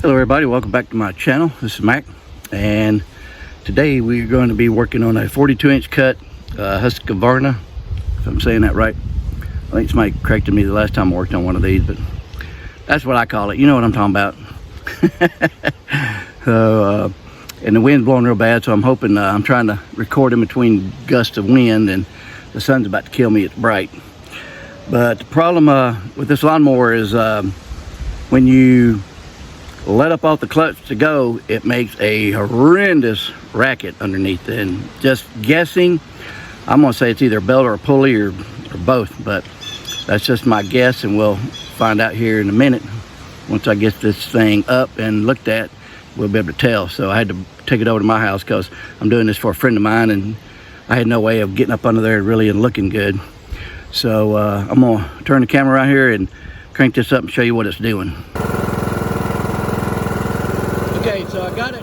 Hello everybody, welcome back to my channel. This is Mac, and today we're going to be working on a 42-inch cut Husqvarna, if I'm saying that right. I think somebody corrected me the last time I worked on one of these, but that's what I call it. You know what I'm talking about. So, and the wind's blowing real bad, so I'm hoping, I'm trying to record in between gusts of wind, and the sun's about to kill me. It's bright. But the problem with this lawnmower is when you let up off the clutch to go, it makes a horrendous racket underneath. And just guessing, I'm gonna say it's either a belt or a pulley or both, but that's just my guess, and we'll find out here in a minute. Once I get this thing up and looked at, we'll be able to tell. So I had to take it over to my house because I'm doing this for a friend of mine, and I had no way of getting up under there really and looking good. So I'm gonna turn the camera around here and crank this up and show you what it's doing. Okay, so I got it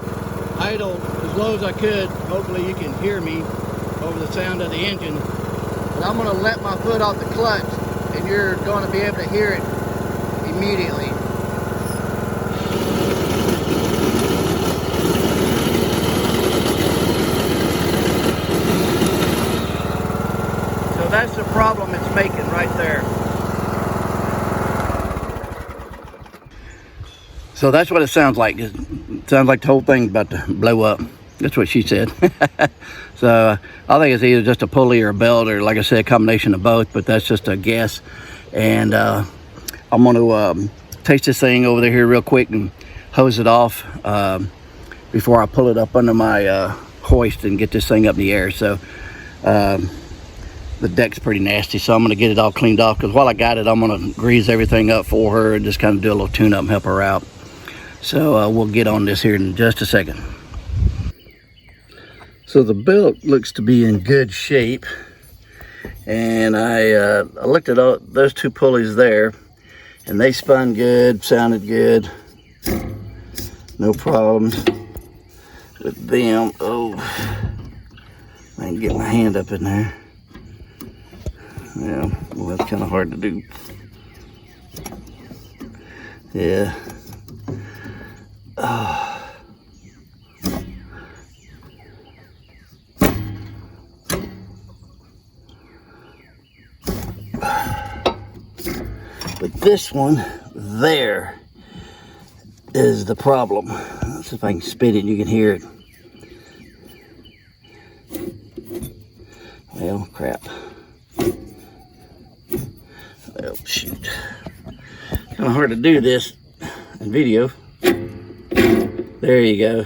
idle as low as I could. Hopefully you can hear me over the sound of the engine. But I'm gonna let my foot off the clutch, and you're gonna be able to hear it immediately. So that's the problem it's making right there. So that's what it sounds like. It sounds like the whole thing's about to blow up. That's what she said. So I think it's either just a pulley or a belt, or like I said, a combination of both, but that's just a guess. And I'm gonna taste this thing over here real quick and hose it off before I pull it up under my hoist and get this thing up in the air. So the deck's pretty nasty, so I'm gonna get it all cleaned off, because while I got it, I'm gonna grease everything up for her and just kind of do a little tune up and help her out. So we'll get on this here in just a second. So the belt looks to be in good shape, and I looked at all those two pulleys there, and they spun good, sounded good, no problems with them. Oh, I can get my hand up in there. Yeah, well, that's kind of hard to do. Yeah. But this one there is the problem. Let's see if I can spit it and you can hear it. Well, crap. Oh, shoot. Kind of hard to do this in video. There you go.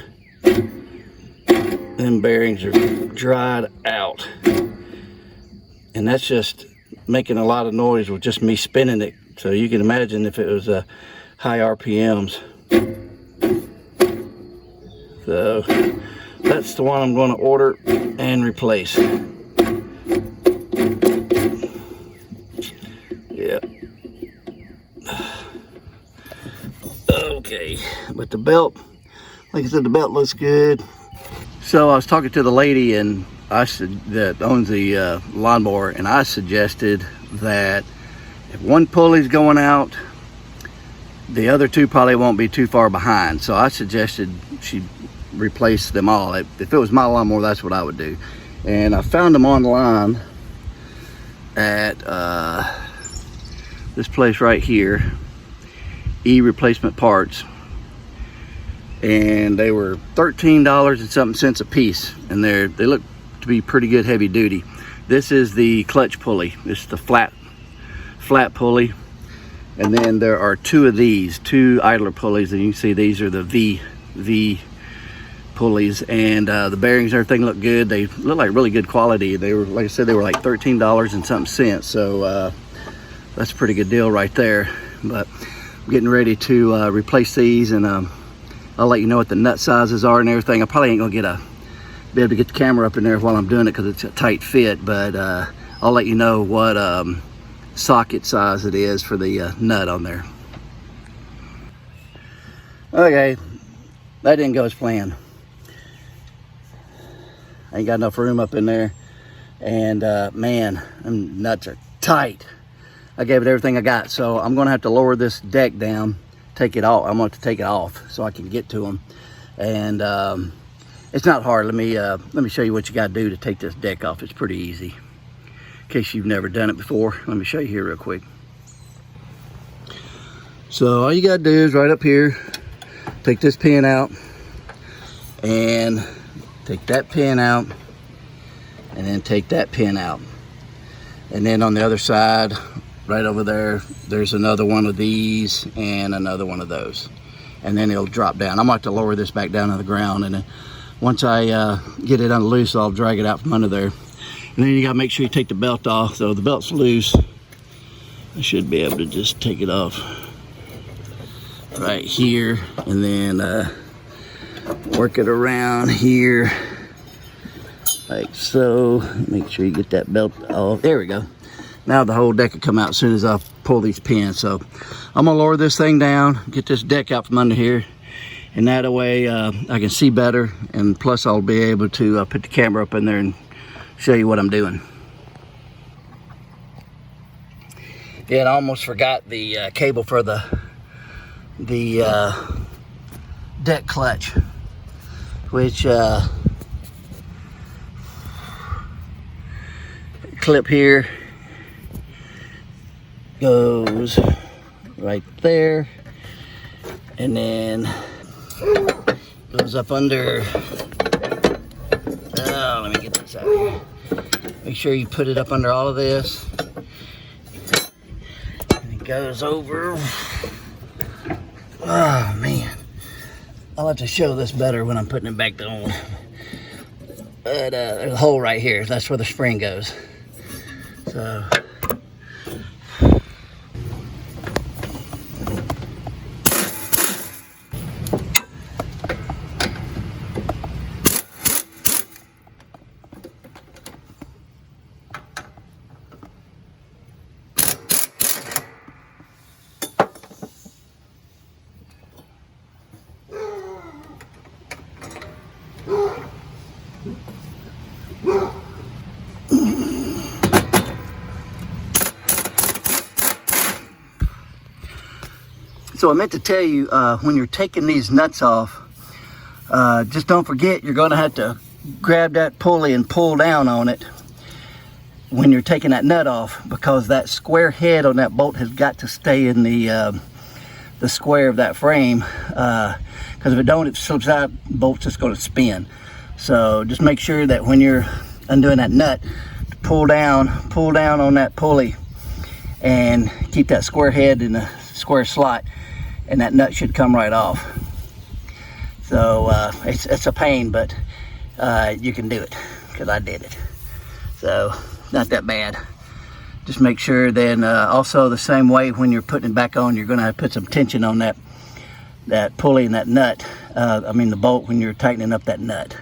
Them bearings are dried out. And that's just making a lot of noise with just me spinning it. So you can imagine if it was high RPMs. So that's the one I'm going to order and replace. Yep. Okay, but the belt, like I said, the belt looks good. So I was talking to the lady and that owns the lawnmower, and I suggested that if one pulley's going out, the other two probably won't be too far behind. So I suggested she replace them all. If it was my lawnmower, that's what I would do. And I found them online at this place right here, Replacement Parts, and they were $13 and something cents a piece, and they look to be pretty good heavy duty. This is the clutch pulley. This is the flat pulley, and then there are two of these, two idler pulleys, and you can see these are the V pulleys, and the bearings and everything look good. They look like really good quality. They were, like I said, they were like $13 and something cents, so that's a pretty good deal right there. But I'm getting ready to replace these, and I'll let you know what the nut sizes are and everything. I probably ain't gonna be able to get the camera up in there while I'm doing it because it's a tight fit, but I'll let you know what socket size it is for the nut on there. Okay, that didn't go as planned. I ain't got enough room up in there, and man, them nuts are tight. I gave it everything I got, so I'm gonna have to lower this deck down take it off. I'm going to take it off so I can get to them. And it's not hard. Let me show you what you got to do to take this deck off. It's pretty easy. In case you've never done it before, let me show you here real quick. So all you got to do is right up here, take this pin out, and take that pin out, and then take that pin out. And then on the other side, right over there, there's another one of these and another one of those. And then it'll drop down. I'm going to have to lower this back down to the ground, and then once I get it unloose, I'll drag it out from under there. And then you got to make sure you take the belt off. So the belt's loose. I should be able to just take it off right here, and then work it around here like so. Make sure you get that belt off. There we go. Now the whole deck will come out as soon as I pull these pins. So I'm gonna lower this thing down, get this deck out from under here, and that way I can see better, and plus I'll be able to put the camera up in there and show you what I'm doing. Yeah, and I almost forgot the cable for the deck clutch, which clip here goes right there, and then goes up under. Oh, let me get this out of here. Make sure you put it up under all of this, and it goes over. Oh man, I'll have to show this better when I'm putting it back on. But there's a hole right here. That's where the spring goes. So I meant to tell you, when you're taking these nuts off, just don't forget you're going to have to grab that pulley and pull down on it when you're taking that nut off, because that square head on that bolt has got to stay in the square of that frame, because if it don't, it slips out, the bolt's just going to spin. So just make sure that when you're undoing that nut, pull down on that pulley and keep that square head in the square slot, and that nut should come right off. So it's a pain, but you can do it, because I did it. So not that bad. Just make sure then also the same way when you're putting it back on, you're going to have to put some tension on that pulley and that nut. I mean the bolt, when you're tightening up that nut.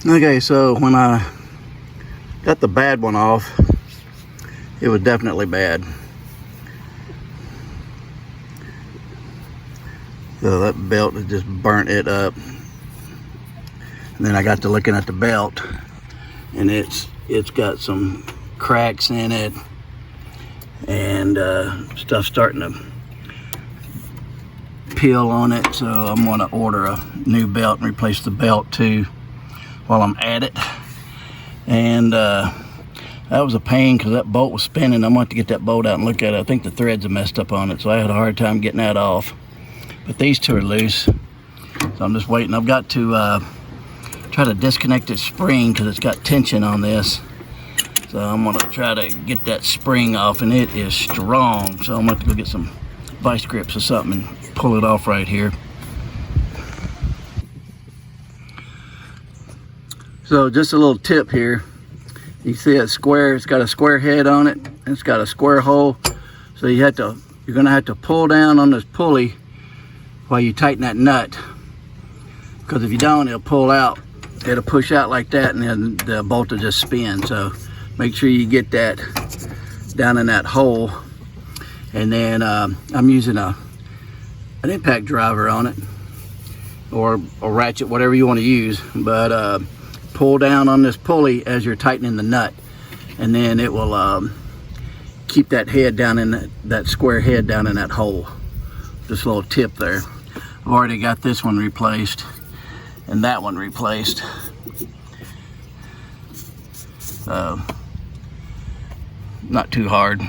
Okay, so when I got the bad one off, it was definitely bad. So that belt had just burnt it up. And then I got to looking at the belt, and it's got some cracks in it, and stuff starting to peel on it. So I'm going to order a new belt and replace the belt too while I'm at it. And that was a pain, because that bolt was spinning. I'm going to have to get that bolt out and look at it. I think the threads are messed up on it, so I had a hard time getting that off. But these two are loose, so I'm just waiting. I've got to try to disconnect this spring, because it's got tension on this. So I'm going to try to get that spring off, and it is strong. So I'm going to have to go get some vice grips or something and pull it off right here. So just a little tip here. You see that square, it's got a square head on it, and it's got a square hole. So you're gonna have to pull down on this pulley while you tighten that nut, because if you don't, it'll pull out. It'll push out like that, and then the bolt will just spin. So make sure you get that down in that hole. And then I'm using an impact driver on it, or a ratchet, whatever you want to use. But pull down on this pulley as you're tightening the nut, and then it will keep that head down in that square head down in that hole. This little tip there. I've already got this one replaced and that one replaced. Not too hard.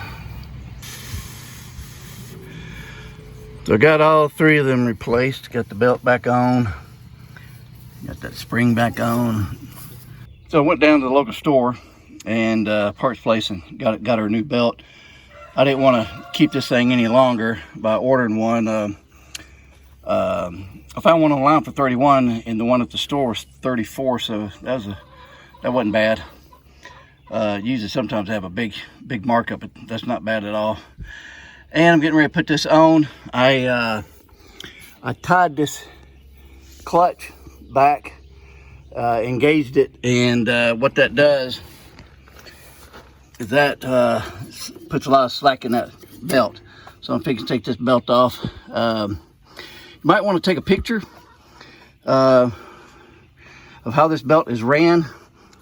So I got all three of them replaced. Got the belt back on. Got that spring back on. So I went down to the local store and parts place and got her a new belt. I didn't want to keep this thing any longer by ordering one. I found one online for 31 and the one at the store was 34, so that wasn't bad. Usually sometimes I have a big markup, but that's not bad at all. And I'm getting ready to put this on. I tied this clutch back, engaged it, and what that does is that puts a lot of slack in that belt. So I'm fixing to take this belt off. You might want to take a picture of how this belt is ran.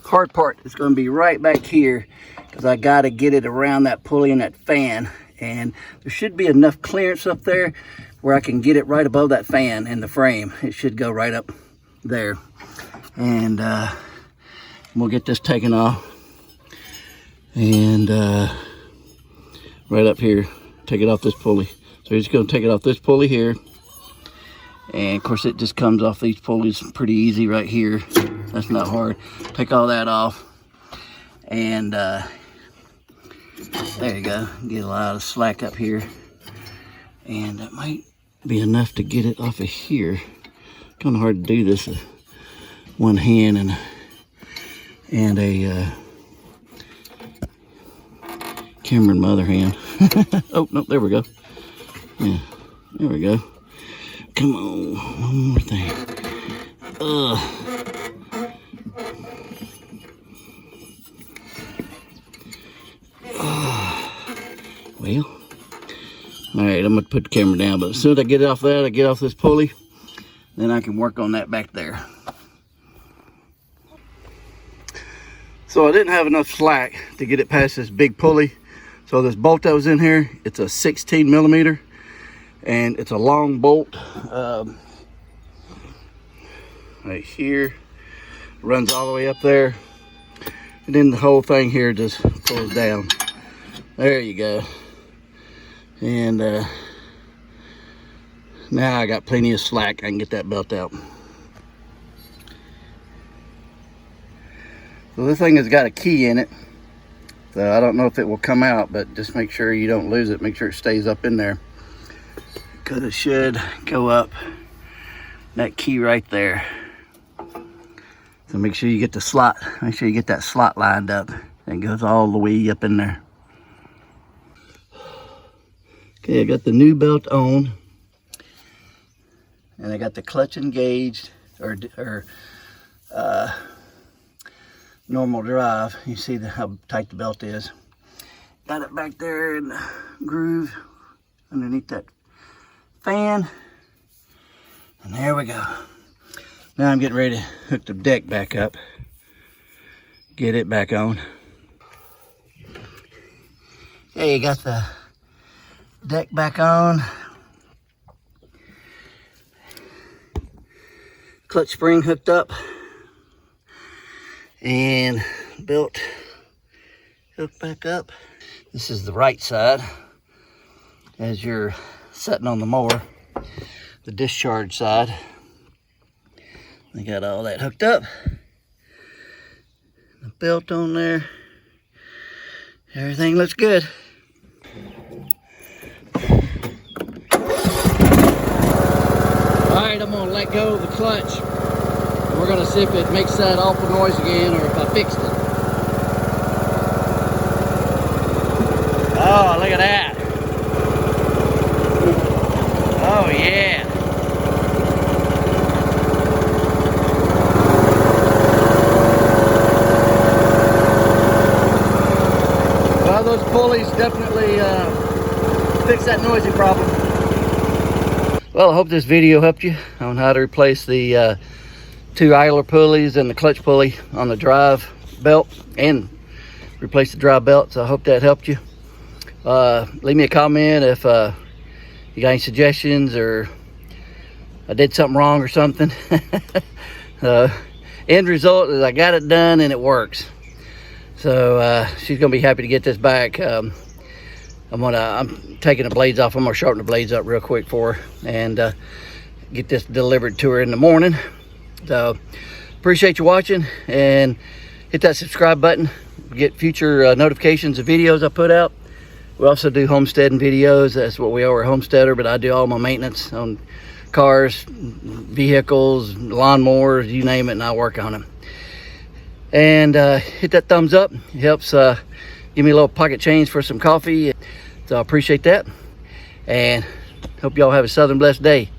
Hard part is going to be right back here because I got to get it around that pulley and that fan, and there should be enough clearance up there where I can get it right above that fan in the frame. It should go right up there, and we'll get this taken off, and right up here, take it off this pulley. So you're just going to take it off this pulley here, and of course it just comes off these pulleys pretty easy right here. That's not hard. Take all that off, and there you go. Get a lot of slack up here, and that might be enough to get it off of here. Kind of hard to do this with one hand and a camera in my other hand. Oh no, there we go. Yeah, there we go. Come on, one more thing. Well, all right, I'm gonna put the camera down, but as soon as I get off that, I get off this pulley, then I can work on that back there. So I didn't have enough slack to get it past this big pulley. So this bolt that was in here, it's a 16 millimeter, and it's a long bolt. Right here, runs all the way up there, and then the whole thing here just pulls down. There you go. And now I got plenty of slack. I can get that belt out. So this thing has got a key in it, so I don't know if it will come out, but just make sure you don't lose it. Make sure it stays up in there, because it should go up that key right there. So make sure you get the slot, make sure you get that slot lined up. It goes all the way up in there. Okay, I got the new belt on, and I got the clutch engaged, or normal drive. You see how tight the belt is. Got it back there in the groove underneath that fan, and there we go. Now I'm getting ready to hook the deck back up, get it back on. Okay, you got the deck back on. Clutch spring hooked up, and belt hooked back up. This is the right side as you're sitting on the mower, the discharge side. I got all that hooked up, the belt on there, everything looks good. Alright, I'm going to let go of the clutch. We're going to see if it makes that awful noise again, or if I fixed it. Oh, look at that. Oh yeah. Well, those pulleys definitely fix that noisy problem. Well, I hope this video helped you on how to replace the two idler pulleys and the clutch pulley on the drive belt, and replace the drive belt. So I hope that helped you. Leave me a comment if you got any suggestions or I did something wrong or something. End result is I got it done and it works. So she's gonna be happy to get this back. I'm taking the blades off. I'm gonna sharpen the blades up real quick for her and get this delivered to her in the morning. So appreciate you watching, and hit that subscribe button. Get future notifications of videos I put out. We also do homesteading videos. That's what we are, a homesteader, but I do all my maintenance on cars, vehicles, lawnmowers, you name it, and I work on them. And hit that thumbs up. It helps give me a little pocket change for some coffee. So I appreciate that, and hope y'all have a southern blessed day.